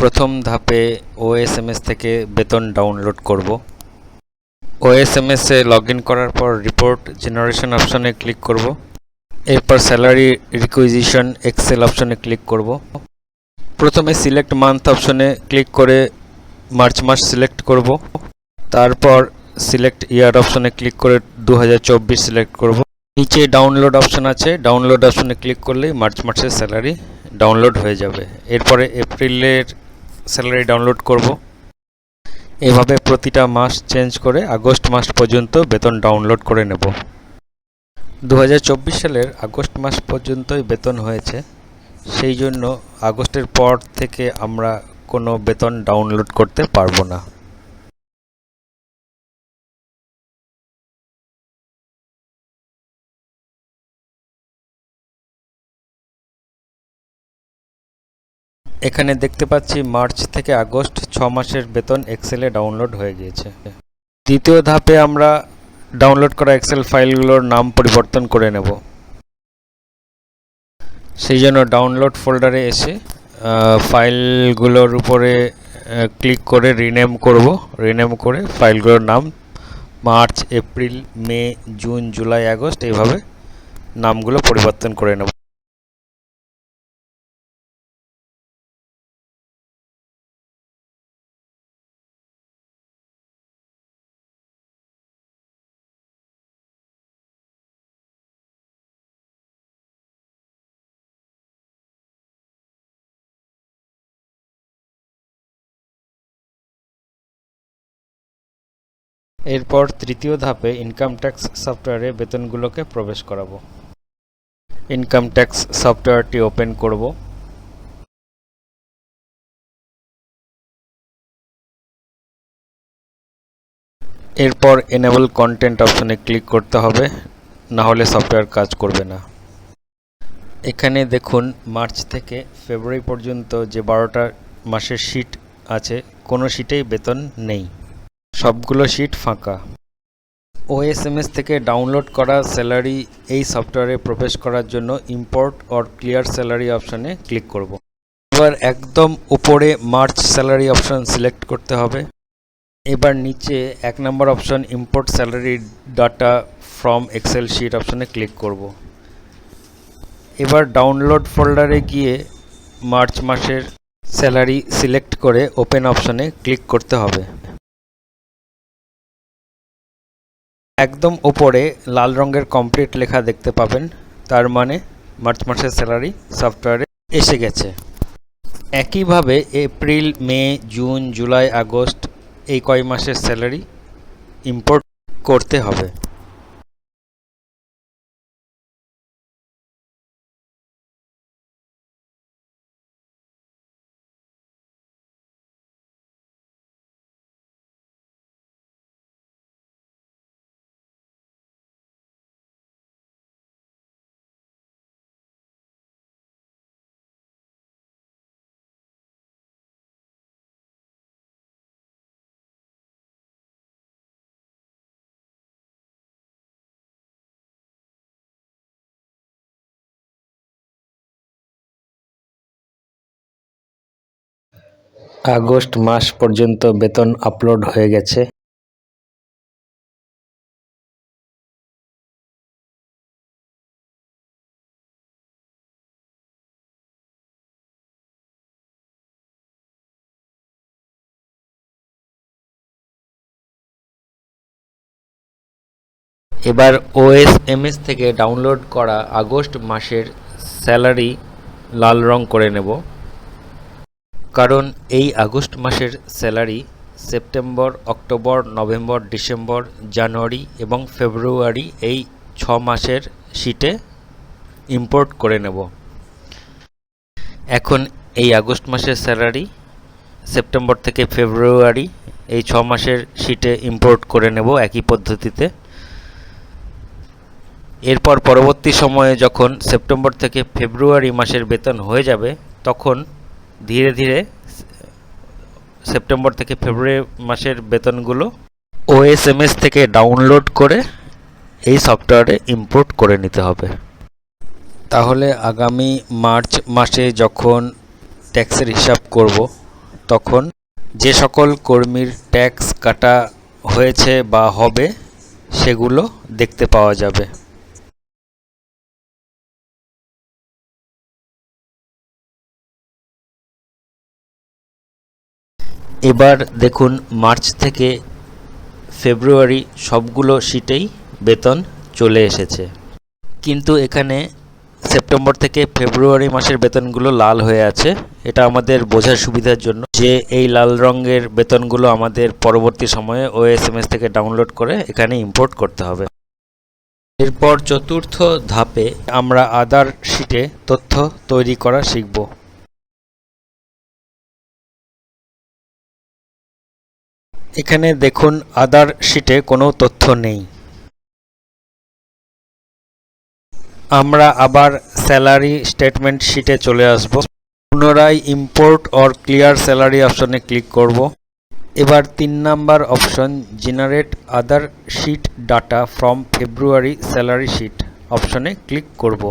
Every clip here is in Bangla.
প্রথম ধাপে ওএসএমএস থেকে বেতন ডাউনলোড করব। ওএসএমএস এ লগইন করার পর রিপোর্ট জেনারেশন অপশনে ক্লিক করব। এরপর স্যালারি রিকুইজিশন এক্সেল অপশনে ক্লিক করব। প্রথমে সিলেক্ট মান্থ অপশনে ক্লিক করে মার্চ মাস সিলেক্ট করব। তারপর সিলেক্ট ইয়ার অপশনে ক্লিক করে 2024 সিলেক্ট করব। নিচে ডাউনলোড অপশন আছে, ডাউনলোড অপশনে ক্লিক করলেই মার্চ মাসের স্যালারি ডাউনলোড হয়ে যাবে। এরপরে এপ্রিলের স্যালারি ডাউনলোড করব। এভাবে প্রতিটা মাস চেঞ্জ করে আগস্ট মাস পর্যন্ত বেতন ডাউনলোড করে নেব। 2024 সালের আগস্ট মাস পর্যন্তই বেতন হয়েছে, সেই জন্য আগস্টের পর থেকে আমরা কোনো বেতন ডাউনলোড করতে পারবো না। এখানে দেখতে পাচ্ছি মার্চ থেকে আগস্ট 6 মাসের বেতন এক্সেলে ডাউনলোড হয়ে গিয়েছে। দ্বিতীয় ধাপে আমরা ডাউনলোড করা এক্সেল ফাইলগুলোর নাম পরিবর্তন করে নেব। সেই জন্য ডাউনলোড ফোল্ডারে এসে ফাইলগুলোর উপরে ক্লিক করে রিনেম করব। রিনেম করে ফাইলগুলোর নাম মার্চ, এপ্রিল, মে, জুন, জুলাই, আগস্ট এইভাবে নামগুলো পরিবর্তন করে নেব। এরপর তৃতীয় ধাপে ইনকাম ট্যাক্স সফটওয়্যারে বেতনগুলোকে প্রবেশ করাবো। ইনকাম ট্যাক্স সফটওয়্যারটি ওপেন করব। এরপর এনেবল কন্টেন্ট অপশনে ক্লিক করতে হবে, না হলে সফটওয়্যার কাজ করবে না। এখানে দেখুন মার্চ থেকে ফেব্রুয়ারি পর্যন্ত যে 12টা মাসের শিট আছে, কোনো শিটেই বেতন নেই, সবগুলো শিট ফাঁকা। ওএসএমএস থেকে ডাউনলোড করা স্যালারি এই সফটওয়্যারে প্রবেশ করার জন্য ইম্পোর্ট অর ক্লিয়ার স্যালারি অপশনে ক্লিক করব। এবার একদম উপরে মার্চ স্যালারি অপশন সিলেক্ট করতে হবে। এবার নিচে 1 নম্বর option import salary data from excel sheet অপশনে ক্লিক করব। এবার ডাউনলোড ফোল্ডারে গিয়ে মার্চ মাসের স্যালারি সিলেক্ট করে ওপেন অপশনে ক্লিক করতে হবে। একদম উপরে লাল রঙের কমপ্লিট লেখা দেখতে পাবেন, তার মানে মার্চ মাসের স্যালারি সফটওয়্যারে এসে গেছে। একইভাবে এপ্রিল, মে, জুন, জুলাই, আগস্ট এই কয় মাসের স্যালারি ইম্পোর্ট করতে হবে। আগস্ট মাস পর্যন্ত বেতন আপলোড হয়ে গেছে। এবার ওএসএমএস থেকে ডাউনলোড করা আগস্ট মাসের স্যালারি লাল রং করে নেব, কারণ এই আগস্ট মাসের salary September, October, November, December, January এবং ফেব্রুয়ারি এই 6 মাসের শিটে ইম্পোর্ট করে নেব। এখন এই আগস্ট মাসের স্যালারি সেপ্টেম্বর থেকে ফেব্রুয়ারি এই 6 মাসের শিটে ইম্পোর্ট করে নেব একই পদ্ধতিতে। এরপর পরবর্তী সময়ে যখন সেপ্টেম্বর থেকে ফেব্রুয়ারি মাসের বেতন হয়ে যাবে, তখন ধীরে ধীরে সেপ্টেম্বর থেকে ফেব্রুয়ারি মাসের বেতনগুলো ওএসএমএস থেকে ডাউনলোড করে এই সফটওয়্যারে ইম্পোর্ট করে নিতে হবে। তাহলে আগামী মার্চ মাসে যখন ট্যাক্সের হিসাব করব, তখন যে সকল কর্মীর ট্যাক্স কাটা হয়েছে বা হবে সেগুলো দেখতে পাওয়া যাবে। এবার দেখুন মার্চ থেকে ফেব্রুয়ারি সবগুলো শীটেই বেতন চলে এসেছে, কিন্তু এখানে সেপ্টেম্বর থেকে ফেব্রুয়ারি মাসের বেতনগুলো লাল হয়ে আছে। এটা আমাদের বোঝার সুবিধার জন্য যে এই লাল রঙের বেতনগুলো আমাদের পরবর্তী সময়ে OSMS থেকে ডাউনলোড করে এখানে ইম্পোর্ট করতে হবে। এরপর চতুর্থ ধাপে আমরা আদার শিটে তথ্য তৈরি করা শিখব। এখানে দেখুন আদার শিটে কোনো তথ্য নেই। আমরা আবার স্যালারি স্টেটমেন্ট শিটে চলে আসব। পুনরায় ইম্পোর্ট অর ক্লিয়ার স্যালারি অপশনে ক্লিক করব। এবার 3 number option generate other sheet data from February salary sheet অপশনে ক্লিক করব।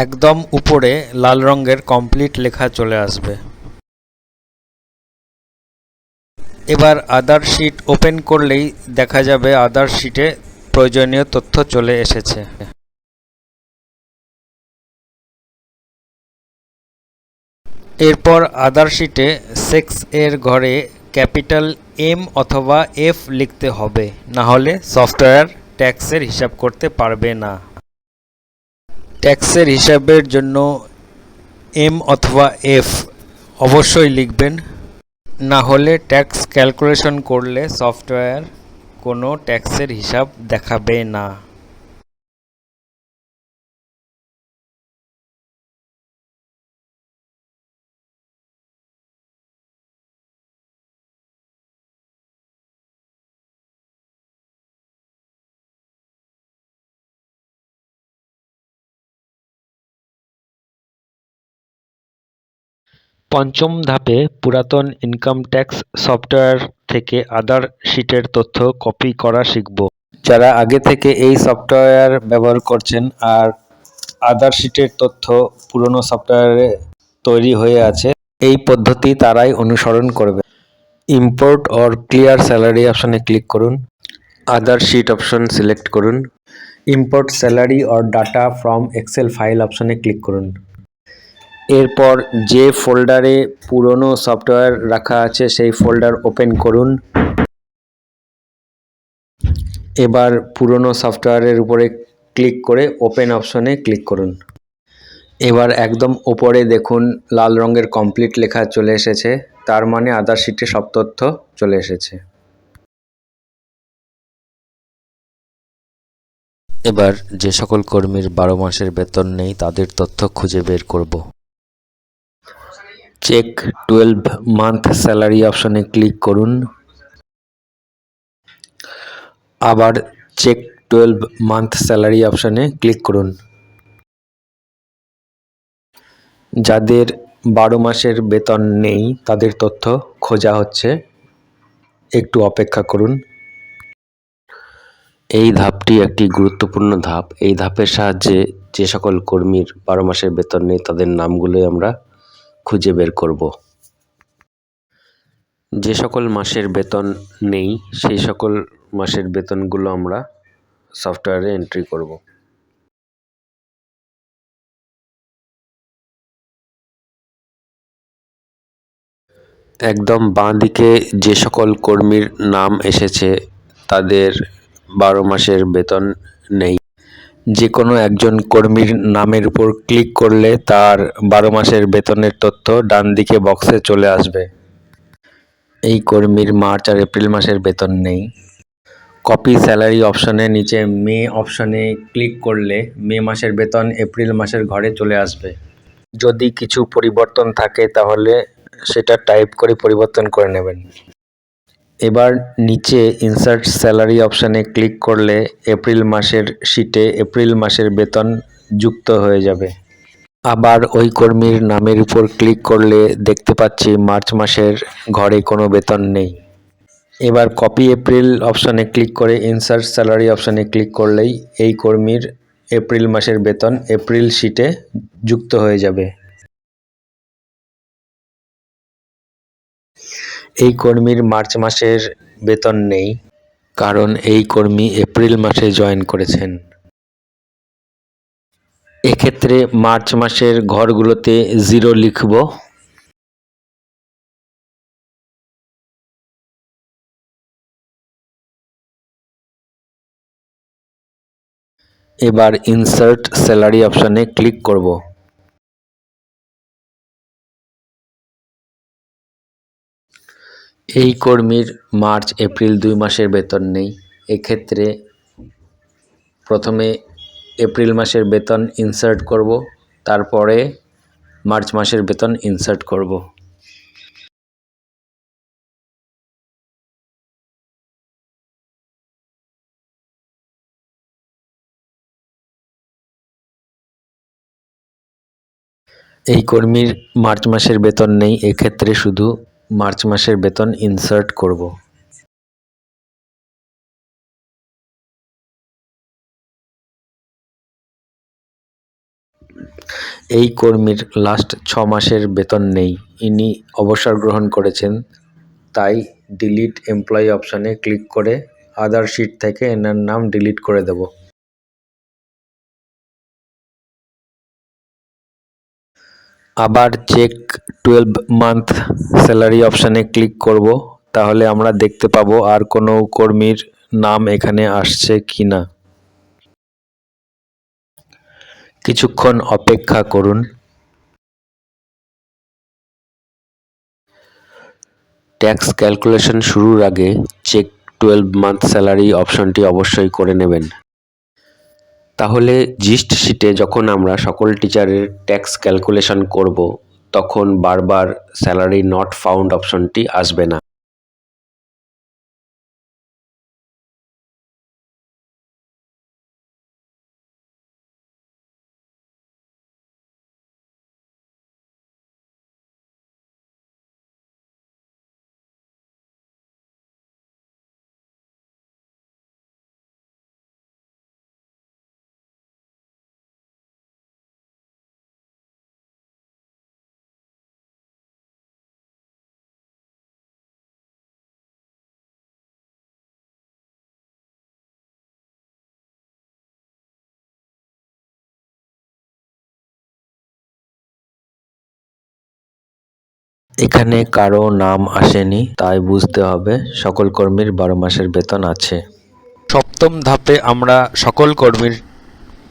একদম উপরে লাল রঙের কমপ্লিট লেখা চলে আসবে। এবার আদার শিট ওপেন করলেই দেখা যাবে আদার শিটে প্রয়োজনীয় তথ্য চলে এসেছে। এরপর আদার শিটে সেক্স এর ঘরে ক্যাপিটাল M অথবা F লিখতে হবে, না হলে সফটওয়্যার ট্যাক্সের হিসাব করতে পারবে না। ট্যাক্সের হিসাবের জন্য M অথবা F অবশ্যই লিখবেন, না হলে ট্যাক্স ক্যালকুলেশন করলে সফটওয়্যার কোনো ট্যাক্সের হিসাব দেখাবে না। পঞ্চম ধাপে পুরাতন ইনকাম ট্যাক্স সফটওয়্যার থেকে আদার শিটের তথ্য কপি করা শিখব। যারা আগে থেকে এই সফটওয়্যার ব্যবহার করছেন আর আদার শিটের তথ্য পুরনো সফটওয়্যারে তৈরি হয়ে আছে, এই পদ্ধতি তারাই অনুসরণ করবে। ইম্পোর্ট অর ক্লিয়ার স্যালারি অপশনে ক্লিক করুন। আদার শিট অপশন সিলেক্ট করুন। Import salary or data from Excel file অপশনে ক্লিক করুন। এরপর যে ফোল্ডারে পুরনো সফটওয়্যার রাখা আছে সেই ফোল্ডার ওপেন করুন। এবার পুরনো সফটওয়্যারের উপরে ক্লিক করে ওপেন অপশনে ক্লিক করুন। এবার একদম উপরে দেখুন লাল রঙের কমপ্লিট লেখা চলে এসেছে, তার মানে আদার শিটে সব তথ্য চলে এসেছে। এবার যে সকল কর্মীর 12 মাসের বেতন নেই তাদের তথ্য খুঁজে বের করব। চেক 12 মান্থ স্যালারি অপশনে ক্লিক করুন। আবার চেক 12 মান্থ স্যালারি অপশনে ক্লিক করুন। যাদের 12 মাসের বেতন নেই তাদের তথ্য খোঁজা হচ্ছে, একটু অপেক্ষা করুন। এই ধাপটি একটি গুরুত্বপূর্ণ ধাপ। এই ধাপের সাহায্যে যে সকল কর্মীর 12 মাসের বেতন নেই তাদের নামগুলোই আমরা খুঁজে বের করব। যে সকল মাসের বেতন নেই সেই সকল মাসের বেতনগুলো আমরা সফটওয়্যারে এন্ট্রি করব। একদম বাঁ দিকে যে সকল কর্মীর নাম এসেছে তাদের 12 মাসের বেতন নেই। যে কোনো একজন কর্মীর নামের উপর ক্লিক করলে তার 12 মাসের বেতনের তথ্য ডান দিকে বক্সে চলে আসবে। এই কর্মীর মার্চ আর এপ্রিল মাসের বেতন নেই। কপি স্যালারি অপশনের নিচে মে অপশনে ক্লিক করলে মে মাসের বেতন এপ্রিল মাসের ঘরে চলে আসবে। যদি কিছু পরিবর্তন থাকে তাহলে সেটা টাইপ করে পরিবর্তন করে নেবেন। এবার নিচে ইনসার্ট স্যালারি অপশনে ক্লিক করলে এপ্রিল মাসের শিটে এপ্রিল মাসের বেতন যুক্ত হয়ে যাবে। আবার ওই কর্মীর নামের উপর ক্লিক করলে দেখতে পাচ্ছি মার্চ মাসের ঘরে কোনো বেতন নেই। এবার কপি এপ্রিল অপশনে ক্লিক করে ইনসার্ট স্যালারি অপশনে ক্লিক করলেই এই কর্মীর এপ্রিল মাসের বেতন এপ্রিল শিটে যুক্ত হয়ে যাবে। এই কর্মীর মার্চ মাসের বেতন নেই, কারণ এই কর্মী এপ্রিল মাসে জয়েন করেছেন। এক্ষেত্রে মার্চ মাসের ঘরগুলোতে 0 লিখব। এবার ইনসার্ট স্যালারি অপশনে ক্লিক করব। এই কর্মীর মার্চ এপ্রিল 2 মাসের বেতন নেই। এক্ষেত্রে প্রথমে এপ্রিল মাসের বেতন ইনসার্ট করব, তারপরে মার্চ মাসের বেতন ইনসার্ট করব। এই কর্মীর মার্চ মাসের বেতন নেই, এক্ষেত্রে শুধু মার্চ মাসের বেতন ইনসার্ট করব। এই কর্মীর লাস্ট 6 মাসের বেতন নেই, ইনি অবসর গ্রহণ করেছেন, তাই ডিলিট এমপ্লয়ি অপশনে ক্লিক করে আদার শিট থেকে এনার নাম ডিলিট করে দেব। আবার চেক 12 মান্থ স্যালারি অপশানে ক্লিক করব, তাহলে আমরা দেখতে পাবো আর কোনো কর্মীর নাম এখানে আসছে কিনা। কিছুক্ষণ অপেক্ষা করুন। ট্যাক্স ক্যালকুলেশন শুরুর আগে চেক 12 মান্থ স্যালারি অপশনটি অবশ্যই করে নেবেন। তাহলে জিস্ট শিটে যখন আমরা সকল টিচারের ট্যাক্স ক্যালকুলেশন করব, তখন বারবার স্যালারি নট ফাউন্ড অপশনটি আসবে না। এখানে কারো নাম আসেনি, তাই বুঝতে হবে সকল কর্মীর 12 মাসের বেতন আছে। সপ্তম ধাপে আমরা সকল কর্মীর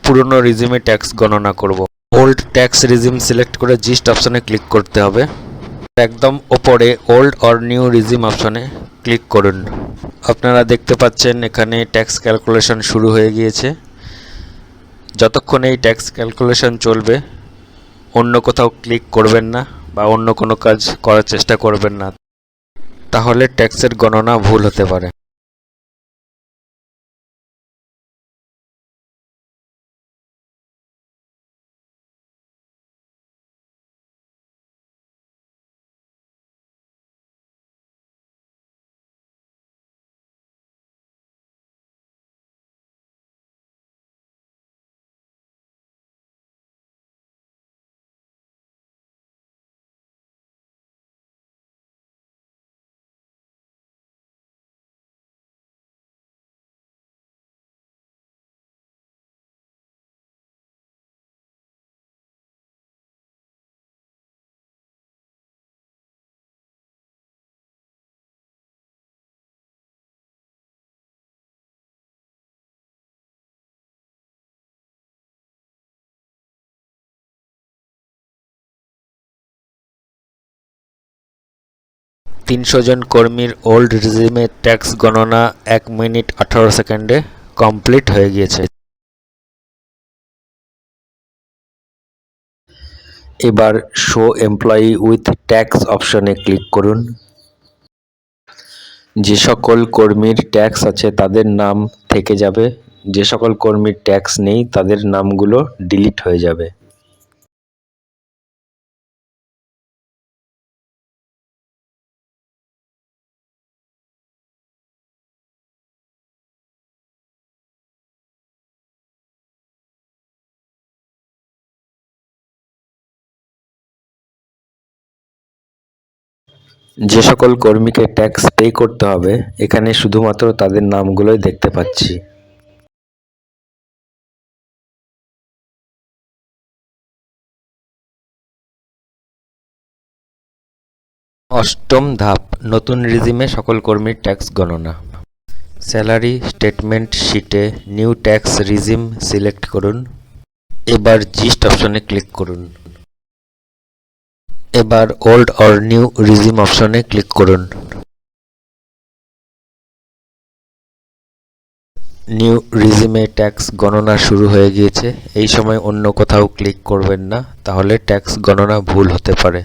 পুরনো রিজিমে ট্যাক্স গণনা করব। ওল্ড ট্যাক্স রিজিম সিলেক্ট করে জিস্ট অপশনে ক্লিক করতে হবে। একদম ওপরে ওল্ড অর নিউ রিজিম অপশনে ক্লিক করুন। আপনারা দেখতে পাচ্ছেন এখানে ট্যাক্স ক্যালকুলেশন শুরু হয়ে গিয়েছে। যতক্ষণ এই ট্যাক্স ক্যালকুলেশন চলবে অন্য কোথাও ক্লিক করবেন না বা অন্য কোনো কাজ করার চেষ্টা করবেন না, তাহলে ট্যাক্সের গণনা ভুল হতে পারে। তিনশো জন কর্মীর ওল্ড রিজিমে ট্যাক্স গণনা 1 মিনিট 18 সেকেন্ডে কমপ্লিট হয়ে গিয়েছে। এবার শো এমপ্লয়ি উইথ ট্যাক্স অপশনে ক্লিক করুন। যে সকল কর্মীর ট্যাক্স আছে তাদের নাম থেকে যাবে, যে সকল কর্মীর ট্যাক্স নেই তাদের নামগুলো ডিলিট হয়ে যাবে। যে সকল কর্মীকে ট্যাক্স পে করতে হবে এখানে শুধুমাত্র তাদের নামগুলোই দেখতে পাচ্ছি। অষ্টম ধাপ, নতুন রিজিমে সকল কর্মীর ট্যাক্স গণনা। স্যালারি স্টেটমেন্ট শিটে নিউ ট্যাক্স রিজিম সিলেক্ট করুন। এবার জিস্ট অপশনে ক্লিক করুন। এবার ওল্ড অর নিউ রিজিম অপশনে ক্লিক করুন। নিউ রিজিমে ট্যাক্স গণনা শুরু হয়ে গিয়েছে। এই সময় অন্য কোথাও ক্লিক করবেন না, তাহলে ট্যাক্স গণনা ভুল হতে পারে।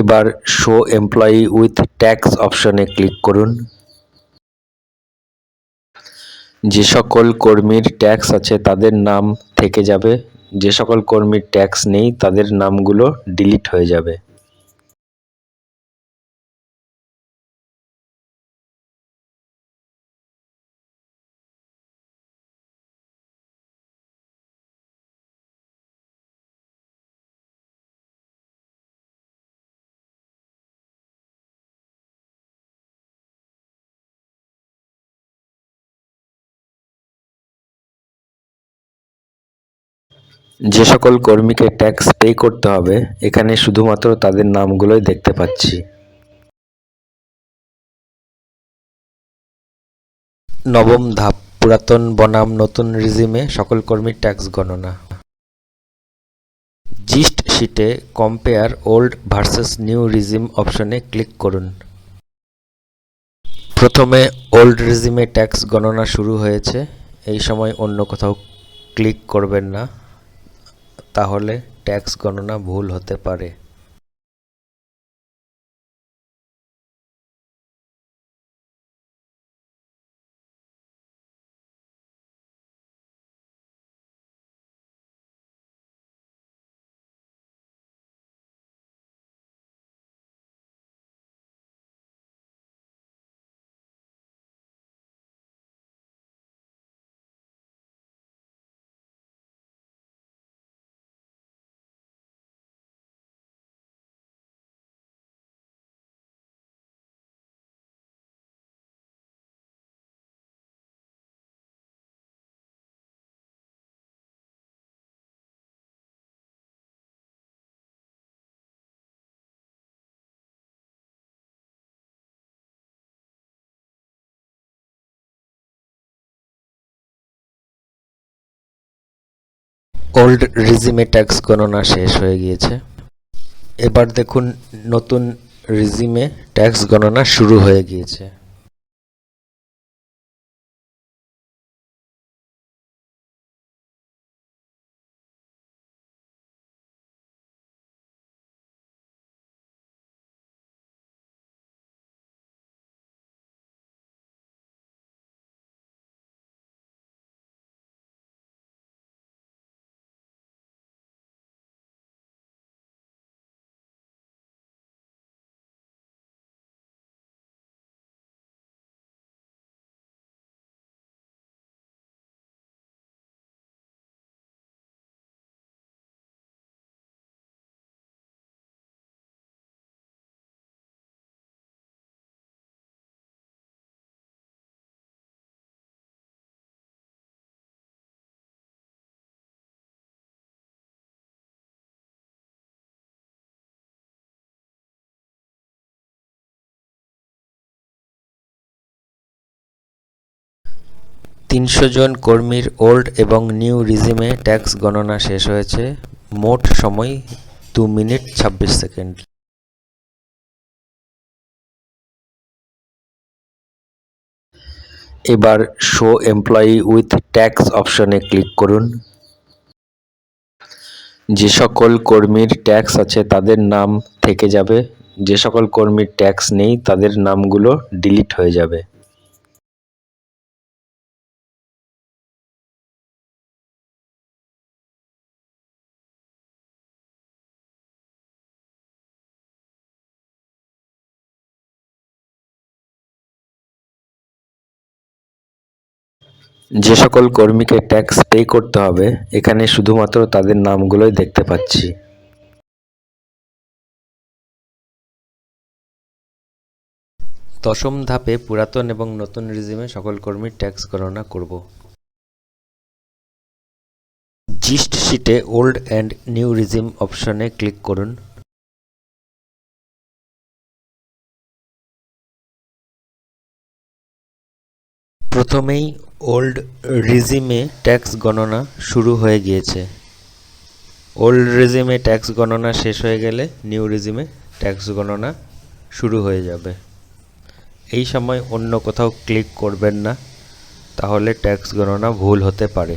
এবার শো এমপ্লয়ি উইথ ট্যাক্স অপশনে ক্লিক করুন। যে সকল কর্মীর ট্যাক্স আছে তাদের নাম থেকে যাবে, যে সকল কর্মীর ট্যাক্স নেই তাদের নামগুলো ডিলিট হয়ে যাবে। যে সকল কর্মীকে ট্যাক্স পে করতে হবে এখানে শুধুমাত্র তাদের নামগুলোই দেখতে পাচ্ছি। নবম ধাপ, পুরাতন বনাম নতুন রিজিমে সকল কর্মীর ট্যাক্স গণনা। জিস্ট শিটে compare old versus new regime অপশনে ক্লিক করুন। প্রথমে ওল্ড রিজিমে ট্যাক্স গণনা শুরু হয়েছে, এই সময় অন্য কোথাও ক্লিক করবেন না, তাহলে ট্যাক্স গণনা ভুল হতে পারে। ওল্ড রিজিমে ট্যাক্স গণনা শেষ হয়ে গিয়েছে। এবার দেখুন নতুন রিজিমে ট্যাক্স গণনা শুরু হয়ে গিয়েছে। তিনশো জন কর্মীর ওল্ড এবং নিউ রিজিমে ট্যাক্স গণনা শেষ হয়েছে। মোট সময় 2 মিনিট 26 সেকেন্ড। এবার শো এমপ্লয়ি উইথ ট্যাক্স অপশনে ক্লিক করুন। যে সকল কর্মীর ট্যাক্স আছে তাদের নাম থেকে যাবে, যে সকল কর্মীর ট্যাক্স নেই তাদের নামগুলো ডিলিট হয়ে যাবে। যে সকল কর্মীকে ট্যাক্স পে করতে হবে এখানে শুধুমাত্র তাদের নামগুলোই দেখতে পাচ্ছি। দশম ধাপে পুরাতন এবং নতুন রিজিমে সকল কর্মীর ট্যাক্স গণনা করব। জিস্ট শিটে ওল্ড অ্যান্ড নিউ রিজিম অপশনে ক্লিক করুন। প্রথমেই ওল্ড রিজিমে ট্যাক্স গণনা শুরু হয়ে গিয়েছে। ওল্ড রিজিমে ট্যাক্স গণনা শেষ হয়ে গেলে নিউ রিজিমে ট্যাক্স গণনা শুরু হয়ে যাবে। এই সময় অন্য কোথাও ক্লিক করবেন না, তাহলে ট্যাক্স গণনা ভুল হতে পারে।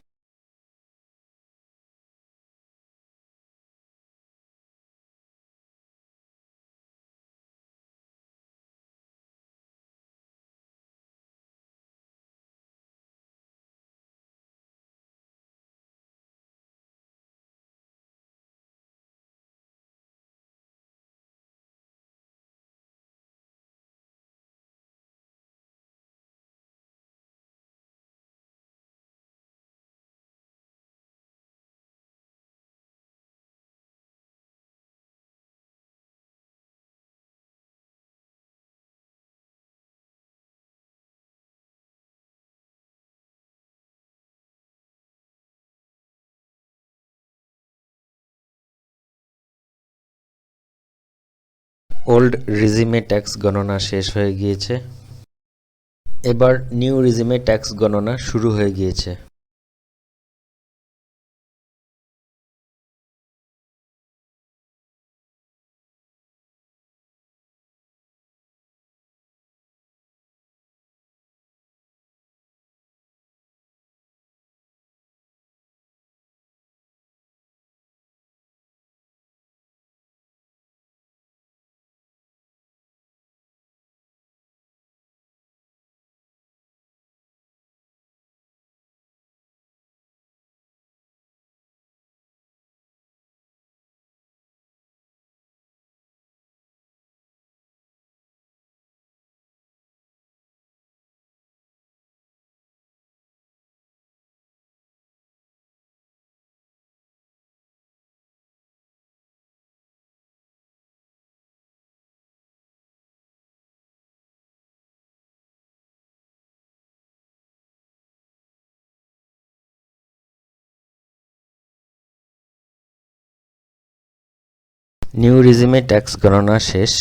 ওল্ড রিজিমে ট্যাক্স গণনা শেষ হয়ে গিয়েছে। এবার নিউ রিজিমে ট্যাক্স গণনা শুরু হয়ে গিয়েছে। নিউ রিজিমে ট্যাক্স গণনা শেষ।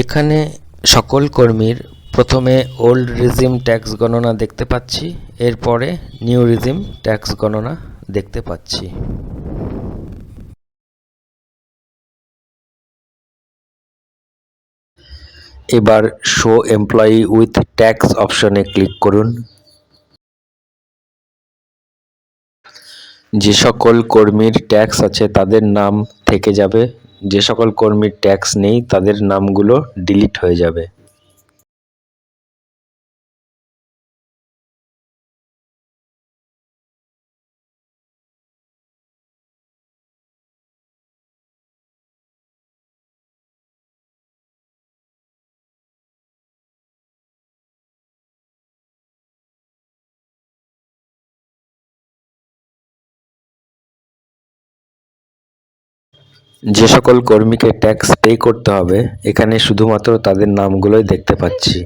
এখানে সকল কর্মীর প্রথমে ওল্ড রিজিম ট্যাক্স গণনা দেখতে পাচ্ছি, এরপরে নিউ রিজিম ট্যাক্স গণনা দেখতে পাচ্ছি। এবার শো এমপ্লয়ি উইথ ট্যাক্স অপশনে ক্লিক করুন। যে সকল কর্মীর ট্যাক্স আছে তাদের নাম থেকে যাবে, যে সকল কর্মীর ট্যাক্স নেই তাদের নামগুলো ডিলিট হয়ে যাবে। যে সকল কর্মীকে ট্যাক্স পে করতে হবে এখানে শুধুমাত্র তাদের নামগুলোই দেখতে পাচ্ছি।